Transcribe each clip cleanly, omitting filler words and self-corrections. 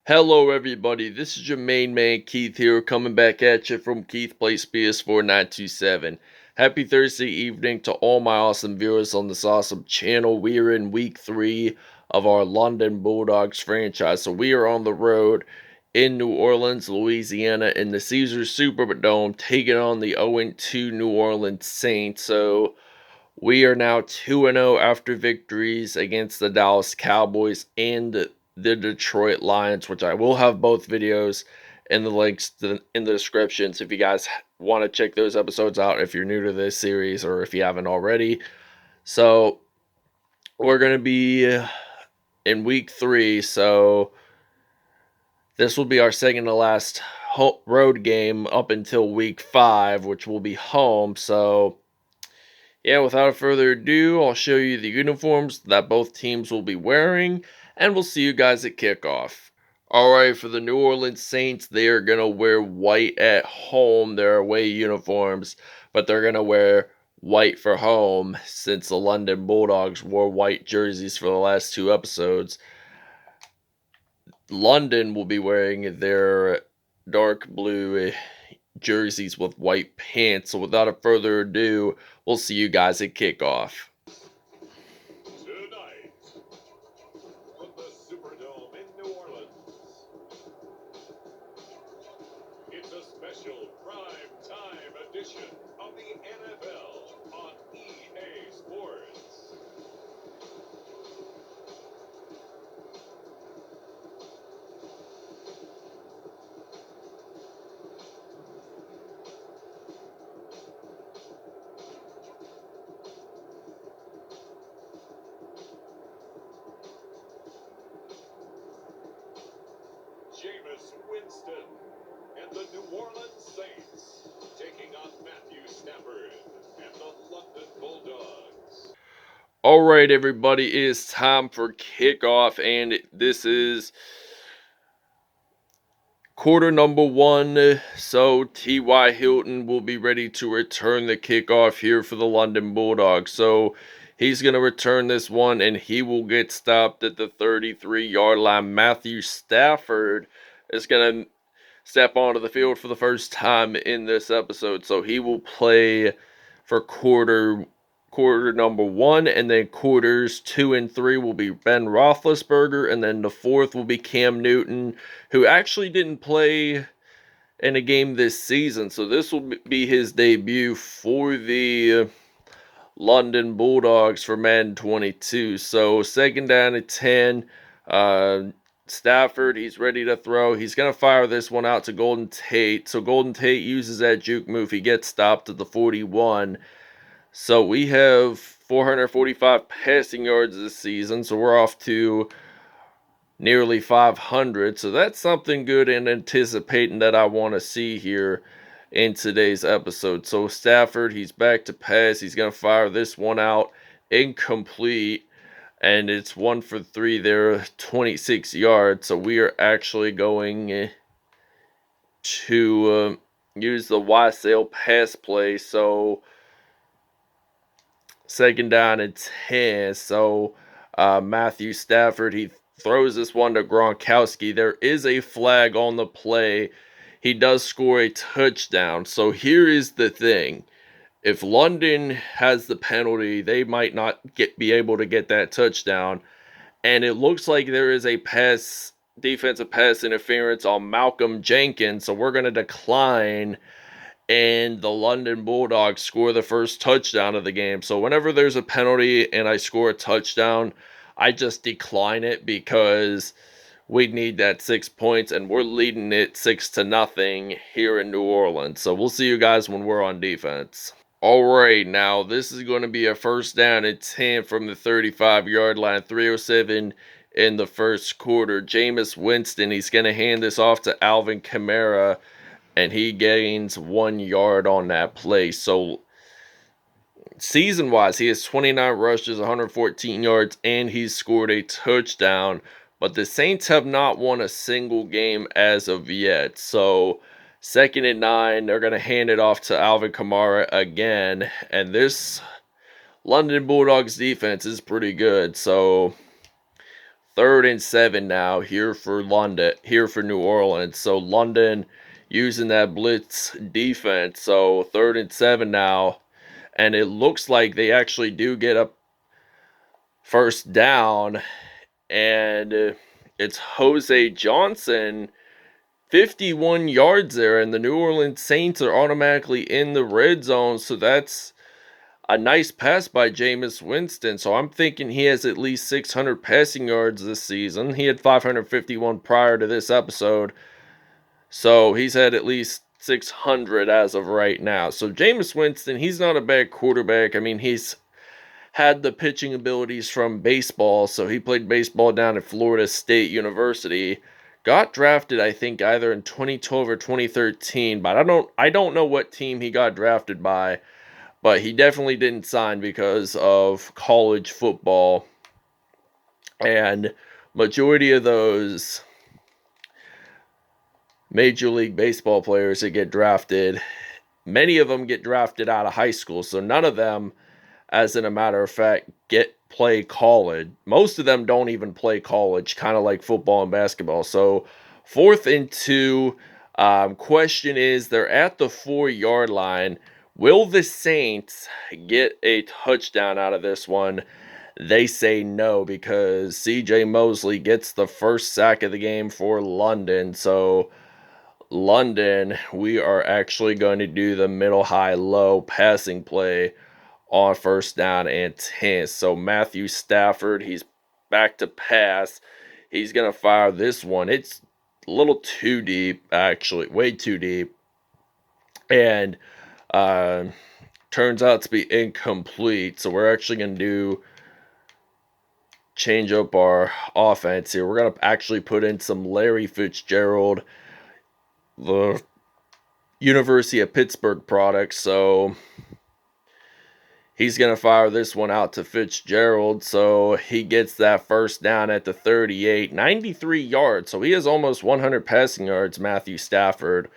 Hello everybody, this is your main man Keith here, coming back at you from Keith Plays PS4 927. Happy Thursday evening to all my awesome viewers on this awesome channel. We are in week 3 of our London Bulldogs franchise. So we are on the road in New Orleans, Louisiana in the Caesars Superdome, taking on the 0-2 New Orleans Saints. So we are now 2-0 after victories against the Dallas Cowboys and the Detroit Lions, which I will have both videos in the links in the descriptions if you guys want to check those episodes out if you're new to this series or if you haven't already. So we're going to be in week 3, so this will be our second to last road game up until week 5, which will be home. So yeah, without further ado, I'll show you the uniforms that both teams will be wearing, and we'll see you guys at kickoff. Alright, for the New Orleans Saints, they are going to wear white at home, their away uniforms, but they're going to wear white for home since the London Bulldogs wore white jerseys for the last 2 episodes. London will be wearing their dark blue jerseys with white pants. So without further ado, we'll see you guys at kickoff. Tonight, from the Superdome in New Orleans, it's a special prime time edition of the NFL on EA Sports. Jameis Winston and the New Orleans Saints taking on Matthew Stafford and the London Bulldogs. Alright everybody, it is time for kickoff, and this is quarter number 1, so T.Y. Hilton will be ready to return the kickoff here for the London Bulldogs. So he's going to return this one, and he will get stopped at the 33-yard line. Matthew Stafford is going to step onto the field for the first time in this episode. So he will play for quarter number 1, and then quarters 2 and 3 will be Ben Roethlisberger, and then the fourth will be Cam Newton, who actually didn't play in a game this season. So this will be his debut for the London Bulldogs for Madden 22. So second down at 10. Stafford, he's ready to throw. He's going to fire this one out to Golden Tate. So Golden Tate uses that juke move. He gets stopped at the 41. So we have 445 passing yards this season. So we're off to nearly 500. So that's something good and anticipating that I want to see here in today's episode. So Stafford, he's back to pass. He's going to fire this one out. Incomplete. And it's 1 for 3 there, 26 yards. So we are actually going to use the Wassail pass play. So second down and 10. So Matthew Stafford, he throws this one to Gronkowski. There is a flag on the play. He does score a touchdown. So here is the thing. If London has the penalty, they might not be able to get that touchdown. And it looks like there is a defensive pass interference on Malcolm Jenkins. So we're going to decline. And the London Bulldogs score the first touchdown of the game. So whenever there's a penalty and I score a touchdown, I just decline it because we need that 6 points, and we're leading it 6-0 here in New Orleans. So we'll see you guys when we're on defense. Alright, now this is going to be a first down and 10 from the 35-yard line, 3:07 in the first quarter. Jameis Winston, he's going to hand this off to Alvin Kamara, and he gains 1 yard on that play. So season-wise, he has 29 rushes, 114 yards, and he's scored a touchdown. But the Saints have not won a single game as of yet. So second and 9, they're going to hand it off to Alvin Kamara again. And this London Bulldogs defense is pretty good. So third and 7 now here for New Orleans. So London using that blitz defense. So 3rd and 7 now. And it looks like they actually do get a first down. And it's Jose Johnson, 51 yards there. And the New Orleans Saints are automatically in the red zone. So that's a nice pass by Jameis Winston. So I'm thinking he has at least 600 passing yards this season. He had 551 prior to this episode. So he's had at least 600 as of right now. So Jameis Winston, he's not a bad quarterback. I mean, he's had the pitching abilities from baseball. So he played baseball down at Florida State University. Got drafted, I think, either in 2012 or 2013. But I don't know what team he got drafted by. But he definitely didn't sign because of college football. And majority of those Major League Baseball players that get drafted, many of them get drafted out of high school. So none of them, as in a matter of fact, play college. Most of them don't even play college, kind of like football and basketball. So 4th and 2. Question is, they're at the 4-yard line. Will the Saints get a touchdown out of this one? They say no because C.J. Mosley gets the first sack of the game for London. So London, we are actually going to do the middle, high, low passing play on 1st down and 10. So Matthew Stafford, he's back to pass. He's going to fire this one. It's a little too deep, actually, way too deep. And turns out to be incomplete. So we're actually going to change up our offense here. We're going to actually put in some Larry Fitzgerald, the University of Pittsburgh product. So he's going to fire this one out to Fitzgerald. So he gets that first down at the 38, 93 yards. So he has almost 100 passing yards, Matthew Stafford,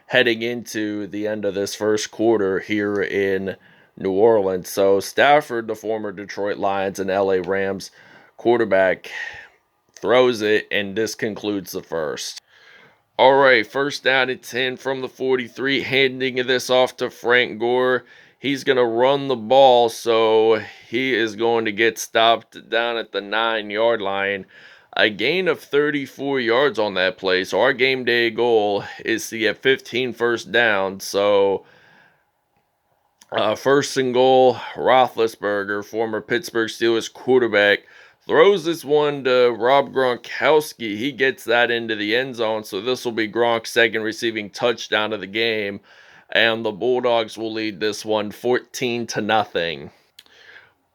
heading into the end of this first quarter here in New Orleans. So Stafford, the former Detroit Lions and LA Rams quarterback, throws it, and this concludes the first. All right, 1st down and 10 from the 43, handing this off to Frank Gore. He's going to run the ball, so he is going to get stopped down at the 9-yard line. A gain of 34 yards on that play. So our game day goal is to get 15 first downs. So 1st and goal, Roethlisberger, former Pittsburgh Steelers quarterback, throws this one to Rob Gronkowski. He gets that into the end zone. So this will be Gronk's 2nd receiving touchdown of the game. And the Bulldogs will lead this one 14-0.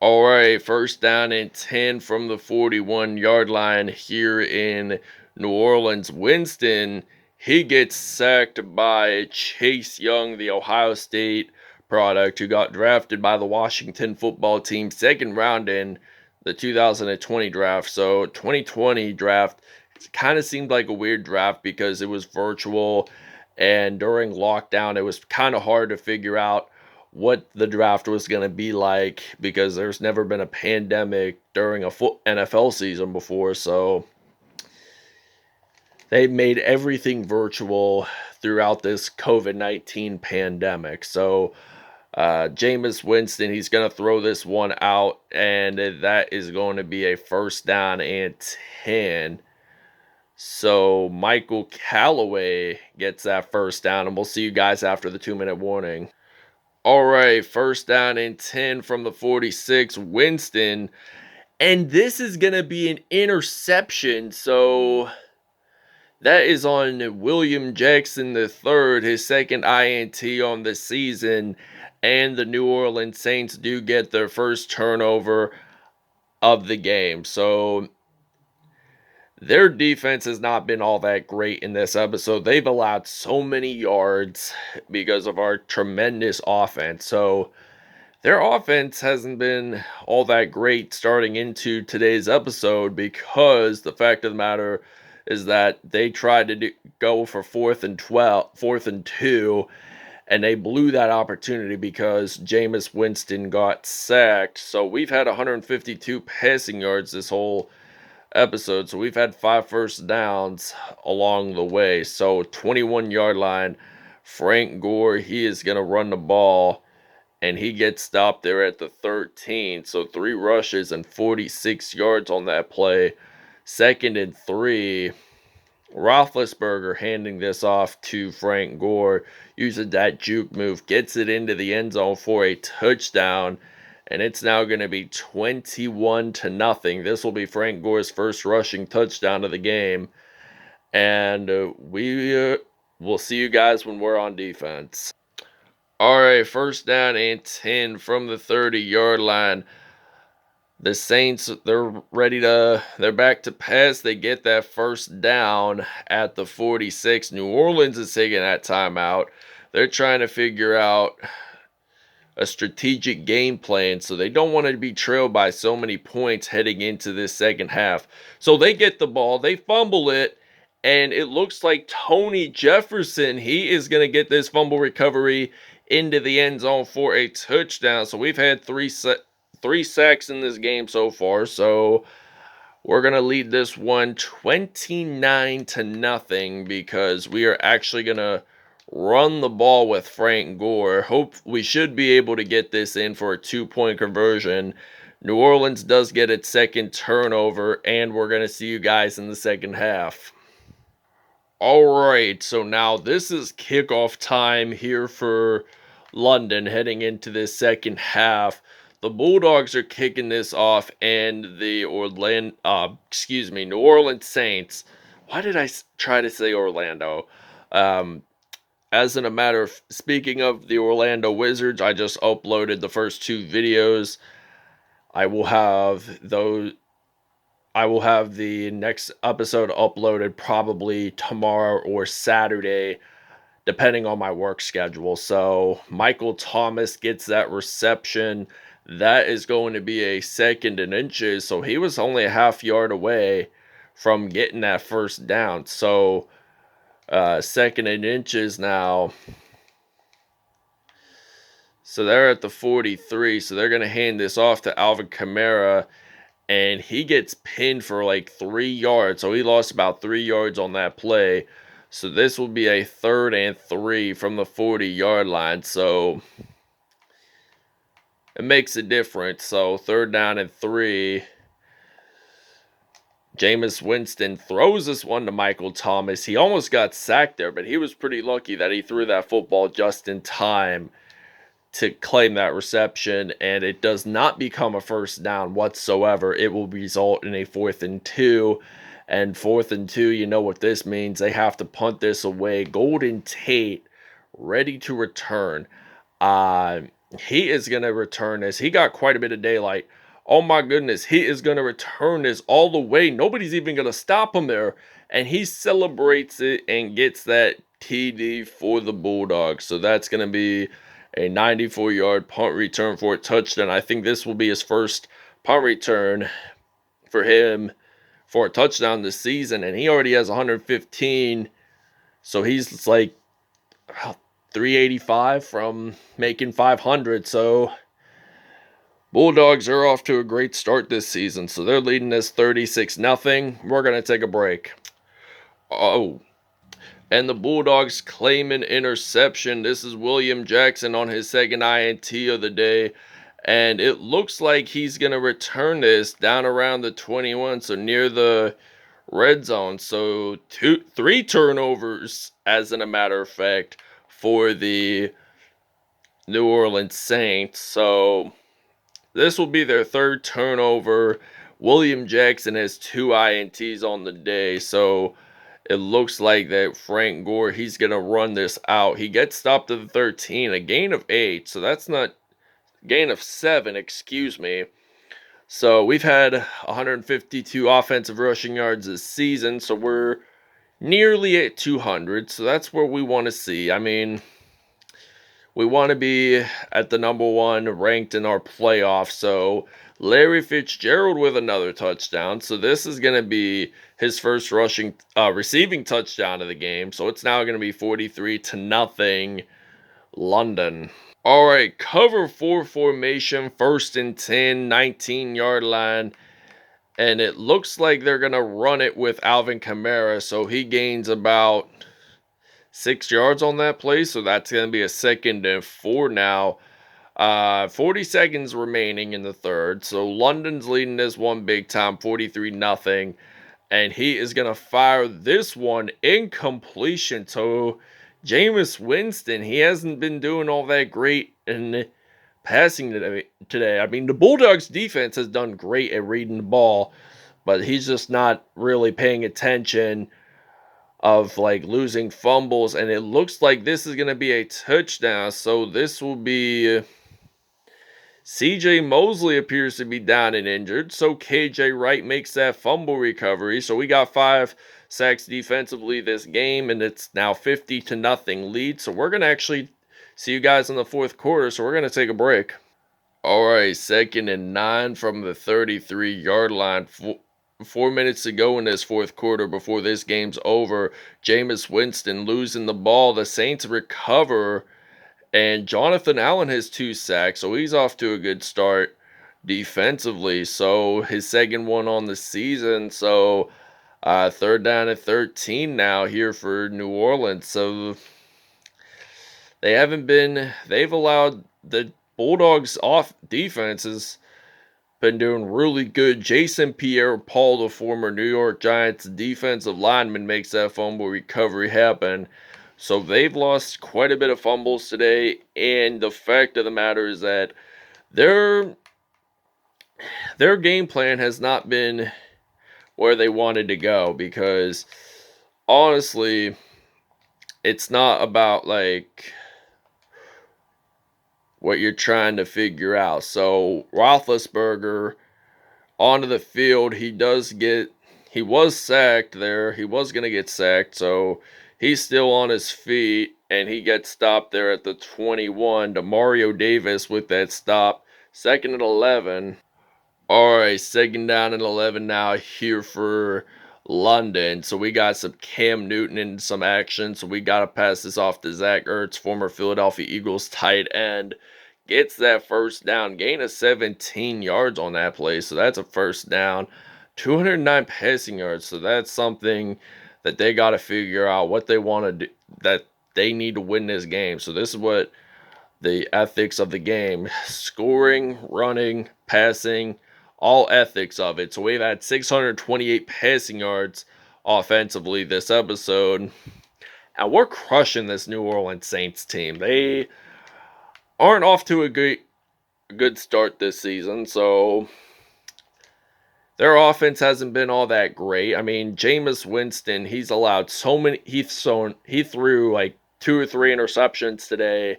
All right, 1st down and 10 from the 41-yard line here in New Orleans. Winston, he gets sacked by Chase Young, the Ohio State product, who got drafted by the Washington football team 2nd round in the 2020 draft. So 2020 draft, it kind of seemed like a weird draft because it was virtual, and during lockdown, it was kind of hard to figure out what the draft was going to be like because there's never been a pandemic during a NFL season before. So they made everything virtual throughout this COVID-19 pandemic. So Jameis Winston, he's going to throw this one out, and that is going to be a 1st down and 10. So Michael Callaway gets that 1st down, and we'll see you guys after the 2-minute warning. All right, 1st down and 10 from the 46, Winston. And this is going to be an interception. So that is on William Jackson III, his 2nd INT on the season. And the New Orleans Saints do get their first turnover of the game. So their defense has not been all that great in this episode. They've allowed so many yards because of our tremendous offense. So their offense hasn't been all that great starting into today's episode because the fact of the matter is that they tried to go for 4th and 2, and they blew that opportunity because Jameis Winston got sacked. So we've had 152 passing yards this whole episode. So we've had 5 first downs along the way. So 21-yard line, Frank Gore, he is going to run the ball, and he gets stopped there at the 13. So 3 rushes and 46 yards on that play. 2nd and 3. Roethlisberger handing this off to Frank Gore, using that juke move, gets it into the end zone for a touchdown, and it's now going to be 21-0. This will be Frank Gore's first rushing touchdown of the game, and we will see you guys when we're on defense. All right, first down and 10 from the 30-yard line. The Saints, they're back to pass. They get that first down at the 46. New Orleans is taking that timeout. They're trying to figure out a strategic game plan, so they don't want to be trailed by so many points heading into this second half. So they get the ball, they fumble it, and it looks like Tony Jefferson, he is going to get this fumble recovery into the end zone for a touchdown. So we've had three sacks in this game so far, so we're going to lead this one 29-0 because we are actually going to run the ball with Frank Gore. Hope we should be able to get this in for a 2-point conversion. New Orleans does get its second turnover, and we're going to see you guys in the second half. All right, so now this is kickoff time here for London heading into this second half. The Bulldogs are kicking this off, and the New Orleans Saints. Why did I try to say Orlando? As in a matter of speaking of the Orlando Wizards, I just uploaded the first 2 videos. I will have the next episode uploaded probably tomorrow or Saturday, depending on my work schedule. So Michael Thomas gets that reception. That is going to be a 2nd and inches. So he was only a half yard away from getting that first down. So 2nd and inches now. So they're at the 43. So they're going to hand this off to Alvin Kamara, and he gets pinned for like 3 yards. So he lost about 3 yards on that play. So this will be a 3rd and 3 from the 40-yard line. So it makes a difference. So 3rd down and 3. Jameis Winston throws this one to Michael Thomas. He almost got sacked there, but he was pretty lucky that he threw that football just in time to claim that reception, and it does not become a first down whatsoever. It will result in a 4th and 2. And 4th and 2, you know what this means. They have to punt this away. Golden Tate ready to return. He is going to return this. He got quite a bit of daylight. Oh my goodness, he is going to return this all the way. Nobody's even going to stop him there. And he celebrates it and gets that TD for the Bulldogs. So that's going to be a 94-yard punt return for a touchdown. I think this will be his first punt return for him for a touchdown this season, and he already has 115, so he's like 385 from making 500. So Bulldogs are off to a great start this season, so they're leading this 36-0. We're going to take a break. Oh, and the Bulldogs claim an interception. This is William Jackson on his 2nd INT of the day. And it looks like he's going to return this down around the 21, so near the red zone. So 3 turnovers, as in a matter of fact, for the New Orleans Saints. So this will be their 3rd turnover. William Jackson has 2 INTs on the day, so it looks like that Frank Gore, he's going to run this out. He gets stopped at the 13, a gain of 8, so that's not... gain of 7, excuse me. So we've had 152 offensive rushing yards this season, so we're nearly at 200, so that's where we want to see. I mean, we want to be at the number 1 ranked in our playoff. So Larry Fitzgerald with another touchdown. So this is going to be his first receiving touchdown of the game. So it's now going to be 43-0 London. All right, cover 4 formation, 1st and 10, 19-yard line. And it looks like they're going to run it with Alvin Kamara. So he gains about 6 yards on that play. So that's going to be a 2nd and 4 now. 40 seconds remaining in the third. So London's leading this one big time, 43-0. And he is going to fire this one incompletion to Jameis Winston. He hasn't been doing all that great in passing today. I mean, the Bulldogs defense has done great at reading the ball, but he's just not really paying attention of like losing fumbles. And it looks like this is going to be a touchdown. So this will be CJ Mosley appears to be down and injured, so KJ Wright makes that fumble recovery. So we got 5 sacks defensively this game, and it's now 50-0 lead. So we're gonna actually see you guys in the fourth quarter. So we're gonna take a break. All right, 2nd and 9 from the 33-yard line. 4 minutes to go in this fourth quarter before this game's over. Jameis Winston losing the ball. The Saints recover. And Jonathan Allen has 2 sacks, so he's off to a good start defensively. So his second one on the season. So 3rd down and 13 now here for New Orleans. So they've allowed the Bulldogs off defenses been doing really good. Jason Pierre-Paul, the former New York Giants defensive lineman, makes that fumble recovery happen. So they've lost quite a bit of fumbles today, and the fact of the matter is that their game plan has not been where they wanted to go, because honestly, it's not about like what you're trying to figure out. So Roethlisberger onto the field, he was sacked there. He was going to get sacked, so he's still on his feet, and he gets stopped there at the 21. Demario Davis with that stop. 2nd and 11. All right, 2nd down and 11 now here for London. So we got some Cam Newton in some action. So we got to pass this off to Zach Ertz, former Philadelphia Eagles tight end. Gets that first down, gain of 17 yards on that play. So that's a first down. 209 passing yards. So that's something that they got to figure out what they want to do, that they need to win this game. So this is what the ethics of the game: scoring, running, passing, all ethics of it. So we've had 628 passing yards offensively this episode. And we're crushing this New Orleans Saints team. They aren't off to a good start this season, so their offense hasn't been all that great. I mean, Jameis Winston, he's allowed so many. He threw like 2 or 3 interceptions today,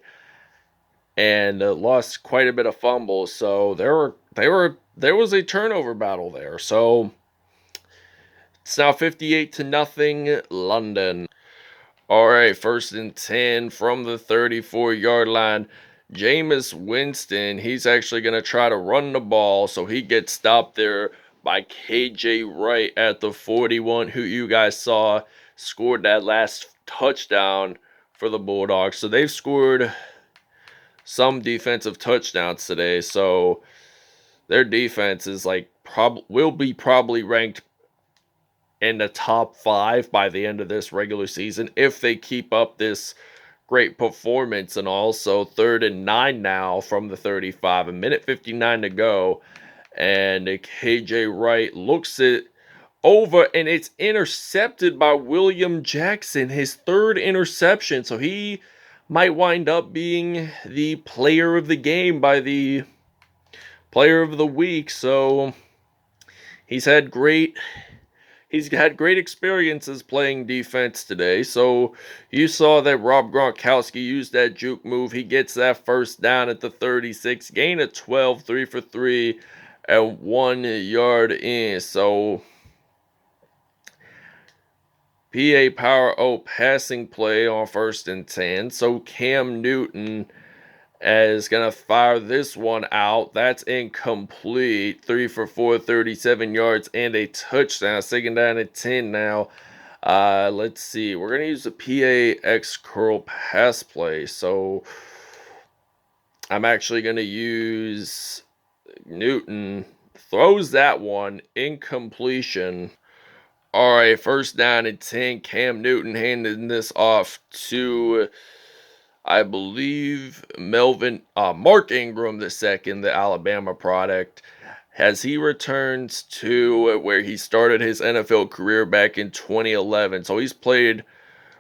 and lost quite a bit of fumbles. So there was a turnover battle there. So it's now 58-0 London. All right, 1st and 10 from the 34-yard line. Jameis Winston, he's actually going to try to run the ball, so he gets stopped there by KJ Wright at the 41, who you guys saw scored that last touchdown for the Bulldogs. So they've scored some defensive touchdowns today, so their defense is like will be probably ranked in the top 5 by the end of this regular season if they keep up this great performance. And also 3rd and 9 now from the 35, 1:59 to go, and KJ Wright looks it over, and it's intercepted by William Jackson, his 3rd interception. So he might wind up being the player of the game by the player of the week. So he's had great experiences playing defense today. So you saw that Rob Gronkowski used that juke move. He gets that first down at the 36, gain of 12, 3 for 3, and 1 yard in. So PA Power O passing play on 1st and 10. So Cam Newton is going to fire this one out. That's incomplete. 3 for 4, 37 yards and a touchdown. 2nd down and 10 now. Let's see. We're going to use the PA X curl pass play. So I'm actually going to use Newton throws that one, incompletion. All right, first down and 10. Cam Newton handing this off to, I believe, Mark Ingram the second, the Alabama product, as he returns to where he started his NFL career back in 2011. So he's played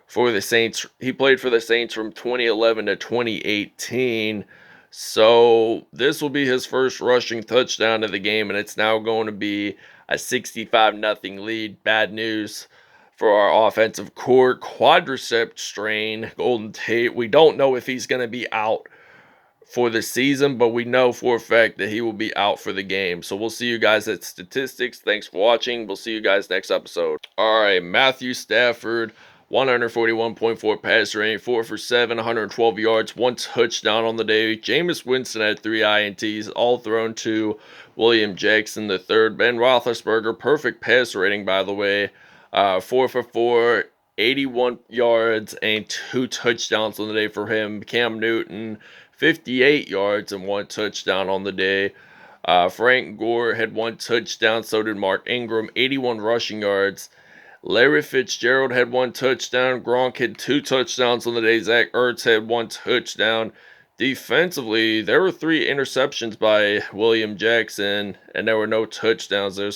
for the Saints. He played for the Saints from 2011 to 2018. So this will be his first rushing touchdown of the game, and it's now going to be a 65-0 lead. Bad news for our offensive core. Quadricep strain, Golden Tate. We don't know if he's going to be out for the season, but we know for a fact that he will be out for the game. So we'll see you guys at statistics. Thanks for watching. We'll see you guys next episode. All right, Matthew Stafford, 141.4 pass rating, 4 for 7, 112 yards, 1 touchdown on the day. Jameis Winston had 3 INTs, all thrown to William Jackson III. Ben Roethlisberger, perfect pass rating, by the way, 4 for 4, 81 yards, and 2 touchdowns on the day for him. Cam Newton, 58 yards and 1 touchdown on the day. Frank Gore had 1 touchdown, so did Mark Ingram, 81 rushing yards. Larry Fitzgerald had 1 touchdown. Gronk had 2 touchdowns on the day. Zach Ertz had 1 touchdown. Defensively, there were 3 interceptions by William Jackson, and there were no touchdowns. There's